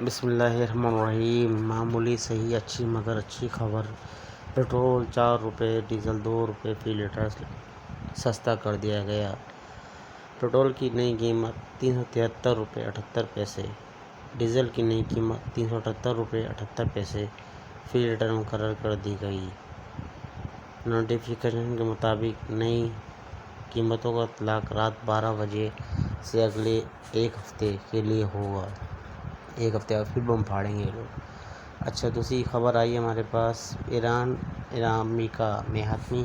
بسم اللہ الرحمن الرحیم۔ معمولی صحیح اچھی مگر اچھی خبر، پیٹرول 4 روپے، ڈیزل 2 روپے فی لیٹر سستا کر دیا گیا۔ پیٹرول کی نئی قیمت 373 روپے 78 پیسے، ڈیزل کی نئی قیمت 378 روپے 78 پیسے فی لیٹر مقرر کر دی گئی۔ نوٹیفیکیشن کے مطابق نئی قیمتوں کا اطلاق رات 12 بجے سے اگلے ایک ہفتے کے لیے ہوگا۔ ایک ہفتے بعد پھر بم پھاڑیں گے یہ لوگ۔ اچھا، دوسری خبر آئی ہمارے پاس، ایران امریکہ میں حتمی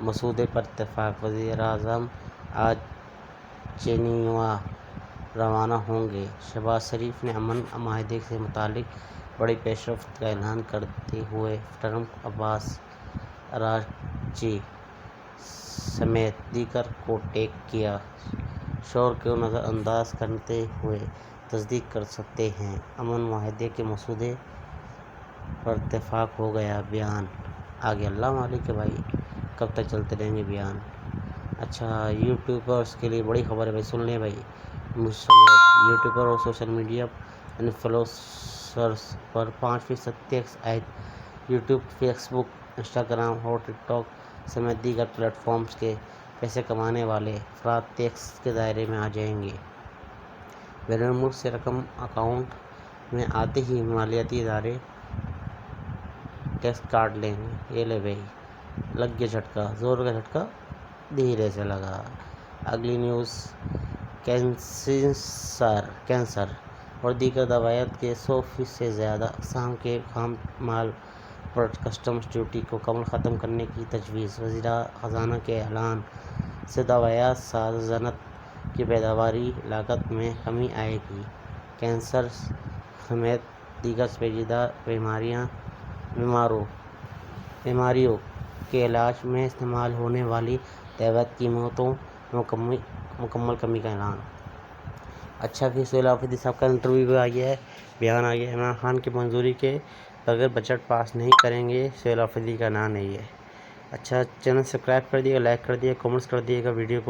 مسودے پر اتفاق۔ وزیر اعظم آج جنیوا روانہ ہوں گے۔ شہباز شریف نے امن معاہدے سے متعلق بڑی پیش رفت کا اعلان کرتے ہوئے ٹرمپ، عباس اراغچی سمیت دیگر کو ٹیگ کیا۔ شور کو نظر انداز کرتے ہوئے تصدیق کر سکتے ہیں، امن معاہدے کے مسودے پر اتفاق ہو گیا۔ بیان آگے اللہ مالک ہے بھائی، کب تک چلتے رہیں گے بیان۔ اچھا، یوٹیوبرز کے لیے بڑی خبر ہے بھائی، سن لیں بھائی مجھ سمیت۔ یوٹیوبر اور سوشل میڈیا انفلوئنسرز پر 5% ٹیکس عائد۔ یوٹیوب، فیس بک، انسٹاگرام اور ٹک ٹاک سمیت دیگر پلیٹ فارمز کے پیسے کمانے والے افراد ٹیکس کے دائرے میں آ جائیں گے۔ بیرون ملک سے رقم اکاؤنٹ میں آتے ہی مالیاتی ادارے ٹیکس کاٹ لیں گے۔ یہ لے بھائی، لگ گیا جھٹکا، زور کا جھٹکا دھیرے سے لگا۔ اگلی نیوز، کینسر اور دیگر دوائیات کے 100% سے زیادہ اقسام کے خام مال پر کسٹمز ڈیوٹی کو مکمل ختم کرنے کی تجویز۔ وزیر خزانہ کے اعلان سے دوائیات ساز صنعت کی پیداواری لاگت میں کمی آئے گی۔ کینسر سمیت دیگر پیچیدہ بیماریوں کے علاج میں استعمال ہونے والی دوائیات کی قیمتوں میں مکمل کمی کا اعلان۔ اچھا، پھر سہیل آفریدی صاحب کا انٹرویو بھی آ گیا ہے، بیان آ گیا ہے۔ عمران خان کی منظوری کے بغیر بجٹ پاس نہیں کریں گے، سہیل آفریدی کا اعلان ہے یہ۔ اچھا، چینل سبسکرائب کر دیے گا، لائک کر دیے گا، کمنٹس کر دیے گا، ویڈیو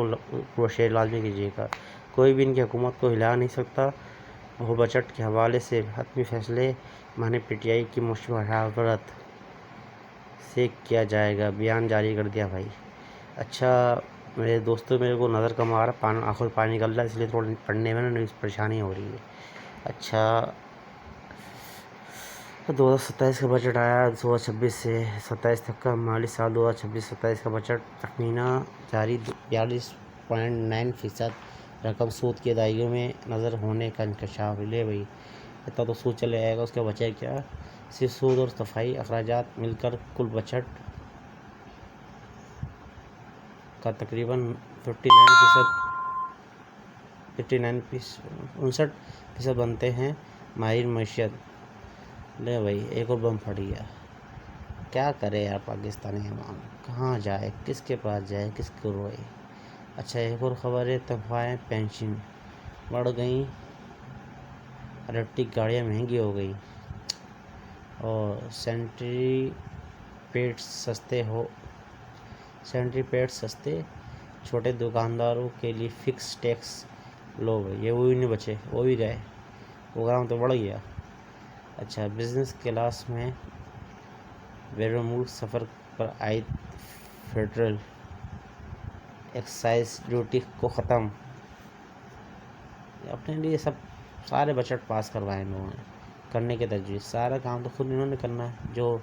کو شیئر لازمی کیجیے گا۔ کوئی بھی ان کی حکومت کو ہلا نہیں سکتا۔ وہ بجٹ کے حوالے سے حتمی فیصلے معنی پی ٹی آئی کی مشاورت سے کیا جائے گا، بیان جاری کر دیا بھائی۔ اچھا میرے دوستوں، میرے کو نظر کم آ رہا، آنکھوں سے پانی نکل رہا ہے، اس لیے تھوڑا پڑھنے میں نا پریشانی ہو رہی ہے۔ اچھا، 2027 کا بجٹ آیا، 2026 سے 27 تک کا مالی سال 2026-27 کا بجٹ تخمینہ جاری 42.9% رقم سود کی ادائیگیوں میں نظر ہونے کا انکشاف۔ لے بھائی، اتنا تو سود چلے آئے گا، اس کا بچے کیا؟ صرف سود اور دفاعی اخراجات مل کر کل بجٹ کا تقریباً 59% بنتے ہیں، ماہر معیشت۔ لے بھائی، ایک اور بم پھٹ گیا۔ کیا کرے یار پاکستانی عوام، کہاں جائے، کس کے پاس جائے، کس کو روئے۔ اچھا، ایک اور خبر ہے، تنخواہیں پینشن بڑھ گئیں، الیکٹرک گاڑیاں مہنگی ہو گئیں اور سینیٹری پیڈز سستے، چھوٹے دکانداروں کے لیے فکس ٹیکس۔ لو بھائی، یہ وہی نہیں بچے، وہ بھی گئے، پروگرام تو بڑھ گیا۔ اچھا، بزنس کلاس میں بیرون ملک سفر پر عائد فیڈرل ایکسائز ڈیوٹی کو ختم۔ اپنے لیے سارے بجٹ پاس کروائے ان لوگوں نے، کرنے کی تجویز۔ سارا کام تو خود انہوں نے کرنا ہے۔ جو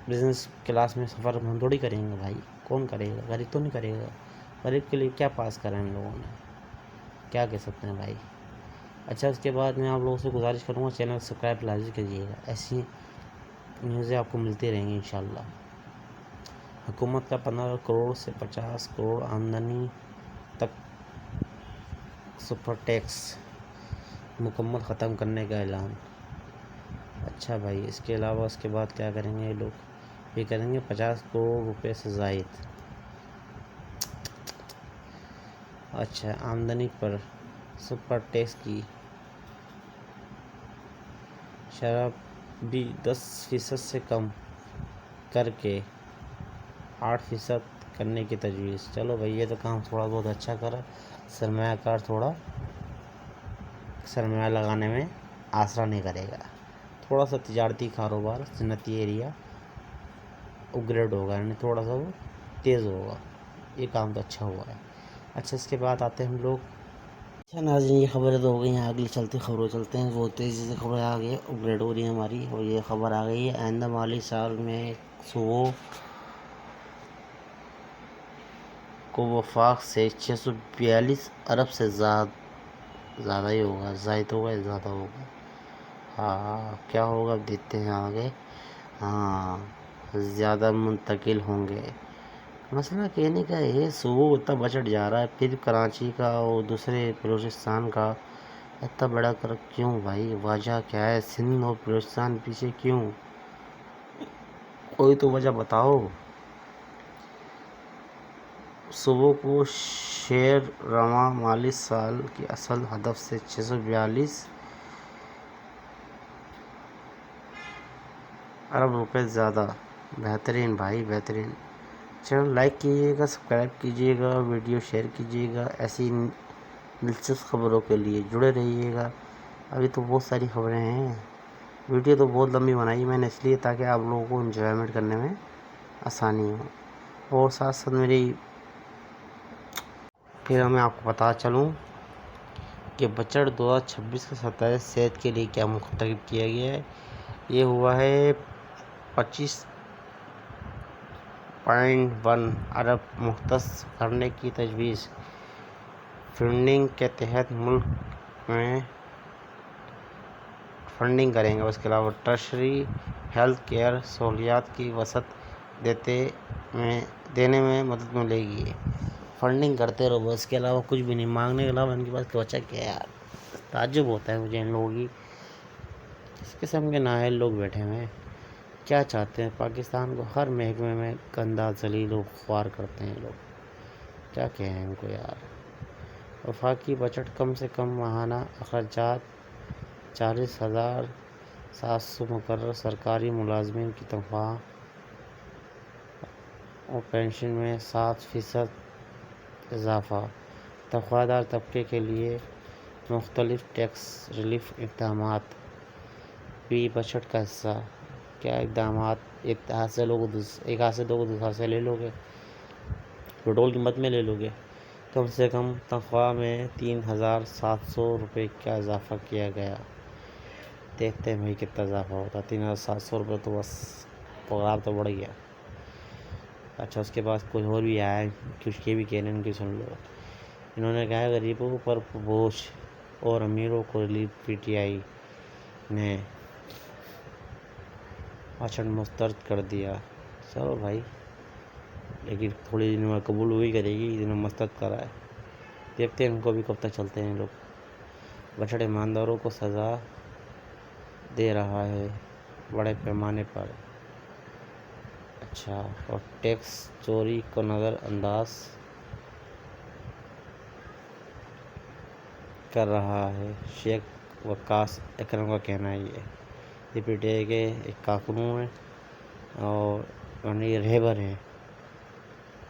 بزنس کلاس میں سفر ہم تھوڑی کریں گے بھائی، کون کرے گا؟ غریب تو نہیں کرے گا۔ غریب کے لیے کیا پاس کرا ان لوگوں نے، کیا کہہ سکتے ہیں بھائی۔ اچھا، اس کے بعد میں آپ لوگوں سے گزارش کروں گا، چینل سبسکرائب لازمی کیجیے گا، ایسی نیوزیں آپ کو ملتی رہیں گی انشاءاللہ۔ حکومت کا 15 کروڑ سے 50 کروڑ آمدنی تک سپر ٹیکس مکمل ختم کرنے کا اعلان۔ اچھا بھائی، اس کے علاوہ اس کے بعد کیا کریں گے یہ لوگ؟ یہ کریں گے 50 کروڑ روپے سے زائد۔ اچھا، آمدنی پر سپر ٹیکس کی شرح بھی 10% سے کم کر کے 8% کرنے کی تجویز۔ چلو بھائی، یہ تو کام تھوڑا بہت اچھا کرا، سرمایہ کار تھوڑا سرمایہ لگانے میں آسرا نہیں کرے گا. تھوڑا سا تجارتی کاروبار صنعتی ایریا اپ گریڈ ہوگا، یعنی تھوڑا سا وہ تیز ہوگا. یہ کام تو اچھا ہوا ہے. اچھا اس کے بعد آتے ہیں ہم لوگ. اچھا ناظرین، یہ خبریں تو ہو گئی ہیں، اگلی خبروں چلتے ہیں. وہ تیزی سے خبریں آ گئی ہیں، اپ گریڈ ہو رہی ہیں ہماری. اور یہ خبر آ گئی ہے آئندہ مالی سال میں صوبوں کو وفاق سے 642 ارب سے زیادہ ہی ہوگا. زائد ہوگا یا زیادہ ہوگا؟ ہاں کیا ہوگا اب دیکھتے ہیں آگے. ہاں زیادہ منتقل ہوں گے. مسئلہ کہنے کا ہے صوبوں کو اتنا بجٹ جا رہا ہے، پھر کراچی کا اور دوسرے بلوچستان کا اتنا بڑا کر کیوں بھائی؟ وجہ کیا ہے؟ سندھ اور بلوچستان پیچھے کیوں؟ کوئی تو وجہ بتاؤ. صوبوں کو شیر رواں مالی سال کی اصل ہدف سے 642 ارب روپے زیادہ. بہترین بھائی بہترین. چینل لائک کیجیے گا، سبسکرائب کیجیے گا، ویڈیو شیئر کیجیے گا. ایسی دلچسپ خبروں کے لیے جڑے رہیے گا. ابھی تو بہت ساری خبریں ہیں. ویڈیو تو بہت لمبی بنائی میں نے اس لیے تاکہ آپ لوگوں کو انجوائمنٹ کرنے میں آسانی ہو. اور ساتھ ساتھ پھر میں آپ کو بتا چلوں کہ بجٹ 2026 کا 27 صحت کے لیے کیا منتخب کیا گیا ہے. یہ ہوا ہے 25.1 ارب مختص کرنے کی تجویز. فنڈنگ کے تحت ملک میں فنڈنگ کریں گے. اس کے علاوہ ٹرشری ہیلتھ کیئر سہولیات کی وسعت دینے میں مدد ملے گی. فنڈنگ کرتے رہو، اس کے علاوہ کچھ بھی نہیں. مانگنے کے علاوہ ان کے پاس بچا کیا یار؟ تعجب ہوتا ہے مجھے ان لوگوں کی. اس قسم کے نااہل لوگ بیٹھے ہوئے ہیں. کیا چاہتے ہیں؟ پاکستان کو ہر محکمے میں گندا ذلیل و خوار کرتے ہیں لوگ. کیا کہیں ان کو یار. وفاقی بجٹ کم سے کم ماہانہ اخراجات 40,700 مقرر. سرکاری ملازمین کی تنخواہ اور پنشن میں 7% اضافہ. تنخواہ دار طبقے کے لیے مختلف ٹیکس ریلیف اقدامات بھی بجٹ کا حصہ. کیا اقدامات؟ ایک ہاتھ سے دو کو دوسرے ہاتھ سے لے لو گے. پیٹرول قیمت میں لے لو گے. کم سے کم تنخواہ میں 3,700 روپے کا اضافہ کیا گیا. دیکھتے ہیں بھائی کتنا اضافہ ہوتا ہے. 3,700 روپے تو بس پگار تو بڑھ گیا. اچھا اس کے بعد کوئی اور بھی آیا ہے، کچھ یہ بھی کہہ رہے ہیں کہ سن لو. انہوں نے کہا غریبوں پر بوجھ اور امیروں کو ریلیف. پی ٹی آئی نے مسترد کر دیا. چلو بھائی، لیکن تھوڑی دن میں قبول وہی کرے گی جنہوں نے مسترد کرا ہے. دیکھتے ہیں ان کو بھی کب تک چلتے ہیں لوگ. بجٹ ایمانداروں کو سزا دے رہا ہے بڑے پیمانے پر. اچھا، اور ٹیکس چوری کو نظر انداز کر رہا ہے. شیخ وقاص اکرم کا کہنا ہے. یہ پی ٹی آئی کے ایک کارکنوں ہیں اور یہ رہبر ہیں.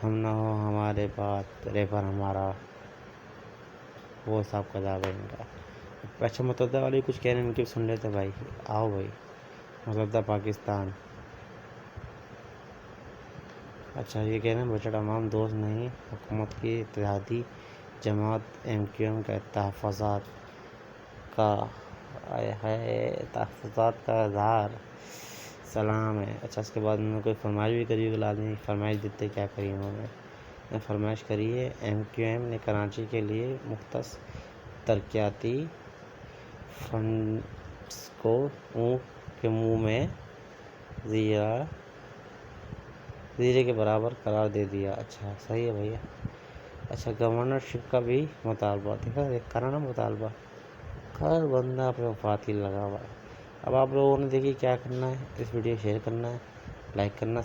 ہم نہ ہو ہمارے بات، رہبر ہمارا، وہ صاحب کا دعویٰ ان کا. اچھا متحدہ والے کچھ کہہ رہے ہیں، ان کی سن لیتے بھائی. آؤ بھائی. متحدہ پاکستان. اچھا یہ کہہ رہے ہیں بجٹ عوام دوست نہیں. حکومت کی اتحادی جماعت ایم کیو ایم کا تحفظات کا اظہار سلام ہے. اچھا اس کے بعد انہوں نے کوئی فرمائش بھی کری ہوگی. لازمی فرمائش دیتے کیا کری انہوں نے فرمائش کری ہے. ایم کیو ایم نے کراچی کے لیے مختص ترقیاتی فنڈز کو اونٹ کے منہ میں زیرے کے برابر قرار دے دیا. اچھا صحیح ہے بھیا. اچھا گورنرشپ کا بھی مطالبہ. دیکھا کرنا مطالبہ. ہر بندہ اپنے وفات کی لگا ہوا ہے. اب آپ لوگوں نے دیکھی کیا کرنا ہے. اس ویڈیو شیئر کرنا ہے، لائک کرنا.